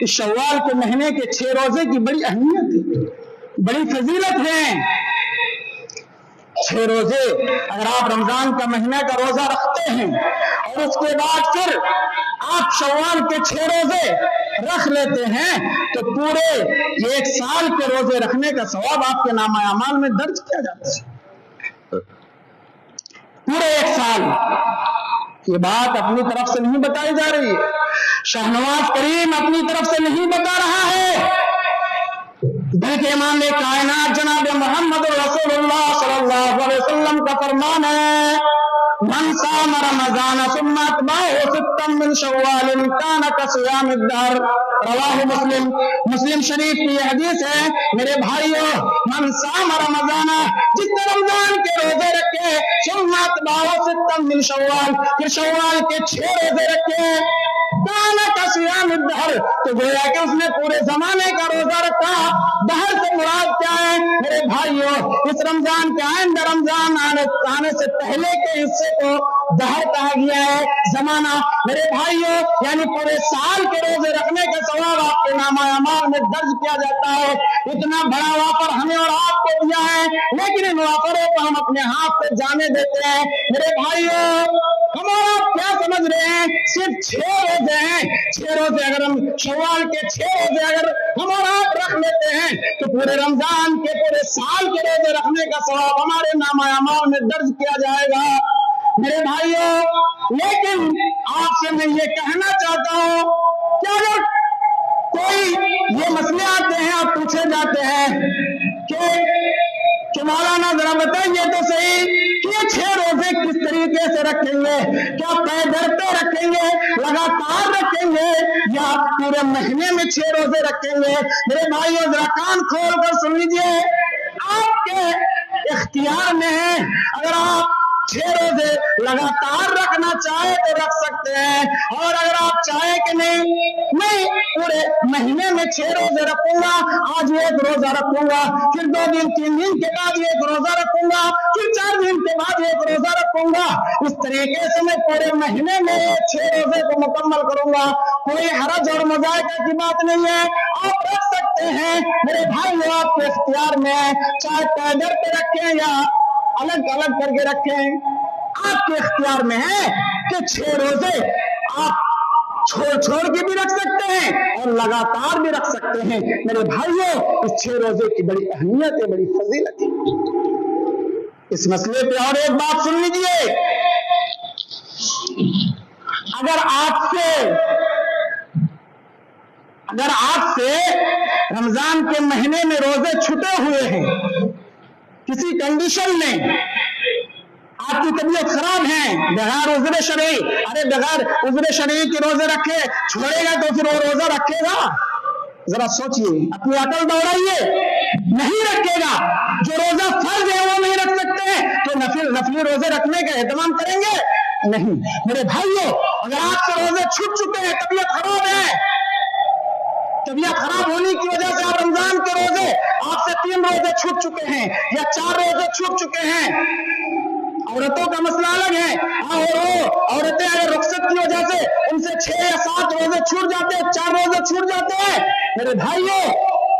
इस शव्वाल के महीने के 6 रोजे की बड़ी अहमियत है, बड़ी फजीलत है। 6 रोजे अगर आप रमजान का महीना का रोजा रखते हैं और उसके बाद फिर आप शव्वाल के 6 रोजे रख लेते हैं तो पूरे 1 साल के रोजे रखने का सवाब आपके नामा अमाल में दर्ज किया जाता है। पूरे 1 साल। ये बात अपनी तरफ से नहीं बताई जा रही है, शाहनवाज करीम अपनी तरफ से नहीं बता रहा है, बल्कि इमाम कायनात जनाब मोहम्मद रसूलुल्लाह सल्लल्लाहु अलैहि वसल्लम का फरमान है, मन साम रमज़ान सुम्मा अतबाहु सित्तम मिन शव्वाल कान कसियाम अद-दहर, रवाहु मुस्लिम। मुस्लिम शरीफ की यह हदीस है। मेरे भाइयों, मन साम रमज़ान, जिसने रमजान के रोजे रखे, सुम्मा अतबाहु सित्तम मिन शव्वाल, फिर शव्वाल के 6 रोजे रखे, कान कसियाम अद-दहर, तो गोया कि उसने पूरे जमाने का रोजा रखा। दहर से मुराद क्या है मेरे भाइयों? इस रमजान के आइंदा रमजान आने से पहले के हिस्से को दहर कहा गया है, जमाना। मेरे भाइयों, यानी पूरे साल के रोजे रखने का सवाब आपके नामा अमाल में दर्ज किया जाता है। इतना बड़ा वाफर हमें और आपको दिया है, लेकिन इन वाफरों को हम अपने हाथ से जाने देते हैं। मेरे भाइयों, हम और आप क्या समझ रहे हैं? सिर्फ 6 रोजे हैं। 6 रोजे अगर हम शव्वाल के 6 रोजे अगर हम और आप रख लेते हैं तो पूरे रमजान के पूरे साल के रोजे रखने का सवाब हमारे नामा अमाल में दर्ज किया जाएगा। मेरे भाइयों, लेकिन आपसे मैं ये कहना चाहता हूं कि अगर कोई ये मसले आते हैं और पूछे जाते हैं कि मौलाना जरा बताइए तो सही कि ये 6 रोजे किस तरीके से रखेंगे? क्या तय दर पे रखेंगे, लगातार रखेंगे, या पूरे महीने में 6 रोजे रखेंगे? मेरे भाइयों, जरा कान खोल कर सुन लीजिए, आपके इख्तियार में है। अगर आप 6 रोजे लगातार रखना चाहे तो रख सकते हैं, और अगर आप चाहे कि नहीं पूरे महीने में 6 रोजे रखूंगा, आज 1 रोजा रखूंगा, फिर 2 दिन 3 दिन के बाद 1 रोजा रखूंगा, फिर 4 दिन के बाद 1 रोजा रखूंगा, इस तरीके से मैं पूरे महीने में 6 रोजे को मुकम्मल करूंगा। कोई हरज और मजायका की बात नहीं है, आप रख सकते हैं। मेरे भाई, आपके इख्तियार में है, चाहे पैदल पे रखें या अलग अलग करके रखें, आपके इख्तियार में है कि 6 रोजे आप छोड़ के भी रख सकते हैं और लगातार भी रख सकते हैं। मेरे भाइयों, इस 6 रोजे की बड़ी अहमियत है, बड़ी फजीलत है। इस मसले पे और एक बात सुन लीजिए, अगर आपसे रमजान के महीने में रोजे छूटे हुए हैं, किसी कंडीशन में आपकी तबीयत खराब है, बगैर उज़्र शरई, अरे बगैर उज़्र शरई के रोजे रखे छोड़ेगा तो फिर वो रोजा रखेगा? जरा सोचिए, अपनी अकल दौड़ाइए। नहीं रखेगा। जो रोजा फर्ज है वो नहीं रख सकते, तो नफली रोजे रखने का एहतमाम करेंगे? नहीं। मेरे भाइयों, अगर आपसे रोजे छूट चुके हैं, तबीयत खराब है, तबीयत खराब होने की वजह से आप रमजान के रोजे आपसे 3 रोजे छूट चुके हैं या 4 रोजे छूट चुके हैं, औरतों का मसला अलग है। औरतें अगर रुखसत की वजह से उनसे 6 या 7 रोजे छूट जाते हैं, 4 रोजे छूट जाते हैं, मेरे भाइयों,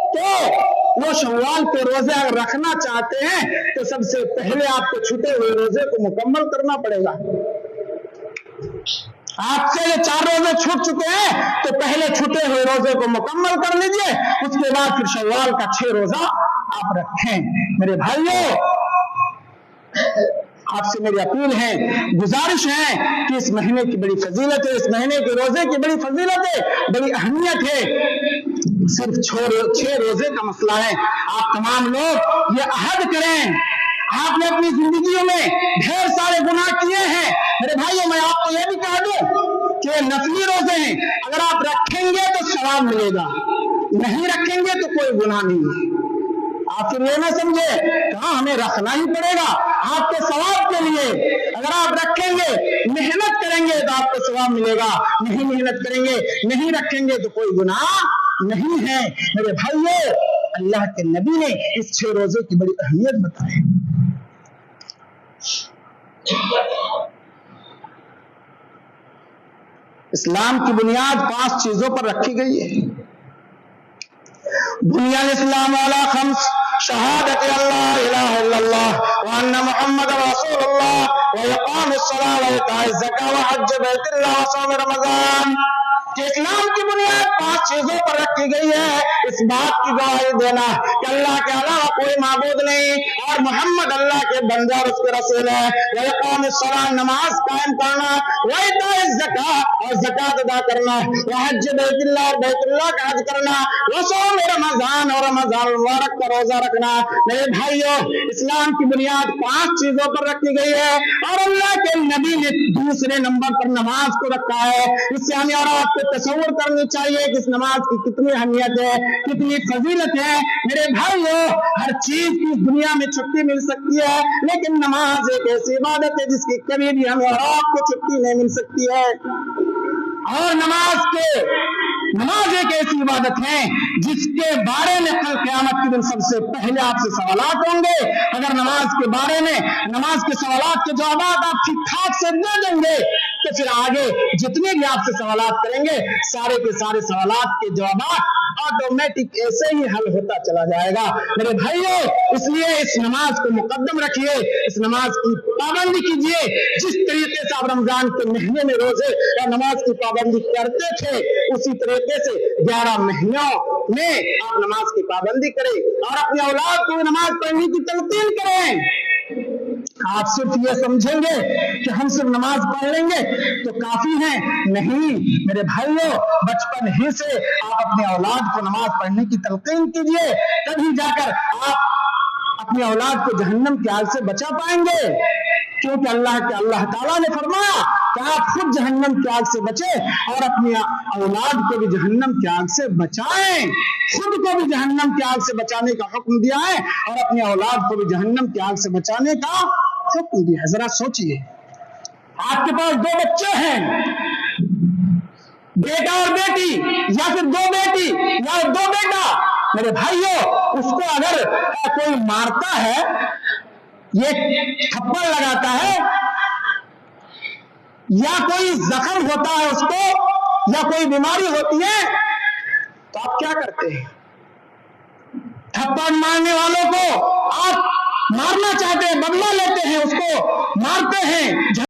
तो वो शव्वाल के रोजे अगर रखना चाहते हैं तो सबसे पहले आपको छूटे हुए रोजे को मुकम्मल करना पड़ेगा। आपसे ये 4 रोजे छूट चुके हैं तो पहले छूटे हुए रोजे को मुकम्मल कर लीजिए, उसके बाद फिर शव्वाल का 6 रोजा आप रखें। मेरे भाइयों, आपसे मेरी अपील है, गुजारिश है कि इस महीने की बड़ी फजीलत है, इस महीने के रोजे की बड़ी फजीलत है, बड़ी अहमियत है। सिर्फ 6 रोजे का मसला है। आप तमाम लोग ये अहद करें, आपने अपनी जिंदगियों में ढेर सारे गुनाह किए हैं। मेरे भाइयों, मैं आपको यह भी कह दूं कि नफली रोजे हैं, अगर आप रखेंगे तो सवाब मिलेगा, नहीं रखेंगे तो कोई गुनाह नहीं। आप फिर ये ना समझे, कहा हमें रखना ही पड़ेगा आपके सवाब के लिए। अगर आप रखेंगे, मेहनत करेंगे तो आपको सवाब मिलेगा, नहीं मेहनत करेंगे, नहीं रखेंगे तो कोई गुनाह नहीं है। मेरे भाइयों, अल्लाह के नबी ने इस 6 रोजे की बड़ी अहमियत बताई। इस्लाम की बुनियाद 5 चीजों पर रखी गई है। दुनिया इस्लाम वाला खम्स शहादत अल्लाह इलाहा इल्लल्लाह व अन्ना मुहम्मद रसूलुल्लाह व इकामिस सलाह व इताइज ज़कात व हज बैतुल्लाह व सौम रमजान कि इस्लाम की बुनियाद 5 चीजों पर रखी गई है। इस बात की गवाही देना कि अल्लाह के अलावा कोई माबूद नहीं और मोहम्मद अल्लाह के बंदे और उसके रसूल है। व इकामिस सलाह नमाज कायम करना, व इताइज ज़कात और ज़कात अदा करना, व हज बैतुल्लाह और बैतुल्लाह का हज करना, व सौम रमजान और रमजान मुबारक का रोजा रखना। मेरे भाइयों, इस्लाम की बुनियाद 5 चीजों पर रखी गई है और अल्लाह के नबी ने दूसरे नंबर पर नमाज को रखा है। इससे हमें और आपको तसव्वुर करनी चाहिए कि इस नमाज की कितनी अहमियत है, कितनी फजीलत है। मेरे भाइयों, हर चीज की इस दुनिया में छुट्टी मिल सकती है, लेकिन नमाज एक ऐसी इबादत है जिसकी कभी भी हमें और आपको छुट्टी नहीं मिल सकती है। और नमाज एक ऐसी इबादत है जिसके बारे में कल क़यामत के दिन सबसे पहले आपसे सवालात होंगे। अगर नमाज के बारे में नमाज के सवालात के जवाब आप ठीक ठाक से दे देंगे तो फिर आगे जितने भी आपसे सवालात करेंगे सारे के सारे सवालात के जवाब ऑटोमेटिक ऐसे ही हल होता चला जाएगा। मेरे भाइयों, इसलिए इस नमाज को मुकद्दम रखिए, इस नमाज की पाबंदी कीजिए। जिस तरीके से आप रमजान के महीने में रोजे और नमाज की पाबंदी करते थे, उसी तरीके से 11 महीनों में आप नमाज की पाबंदी करें और अपनी औलाद को नमाज पढ़ने की तलकीन करें। आप सिर्फ ये समझेंगे कि हम सिर्फ नमाज पढ़ लेंगे तो काफी है, नहीं मेरे भाइयों, बचपन ही से आप अपने औलाद को नमाज पढ़ने की तलकीन कीजिए, तभी जाकर आप अपनी औलाद को जहन्नम के आग से बचा पाएंगे। क्योंकि अल्लाह ताला ने फरमाया कि आप खुद जहन्नम की आग से बचे और अपनी औलाद को भी जहन्नम की आग से बचाएं। खुद को भी जहन्नम की आग से बचाने का हुक्म दिया है और अपनी औलाद को भी जहन्नम की आग से बचाने का हुक्म दिया है। जरा सोचिए, आपके पास 2 बच्चे हैं, बेटा और बेटी, या फिर 2 बेटी या 2 बेटा। मेरे भाइयों, उसको अगर कोई मारता है, ये थप्पड़ लगाता है या कोई जख्म होता है उसको या कोई बीमारी होती है, तो आप क्या करते हैं? थप्पड़ मारने वालों को आप मारना चाहते हैं, बदला लेते हैं, उसको मारते हैं।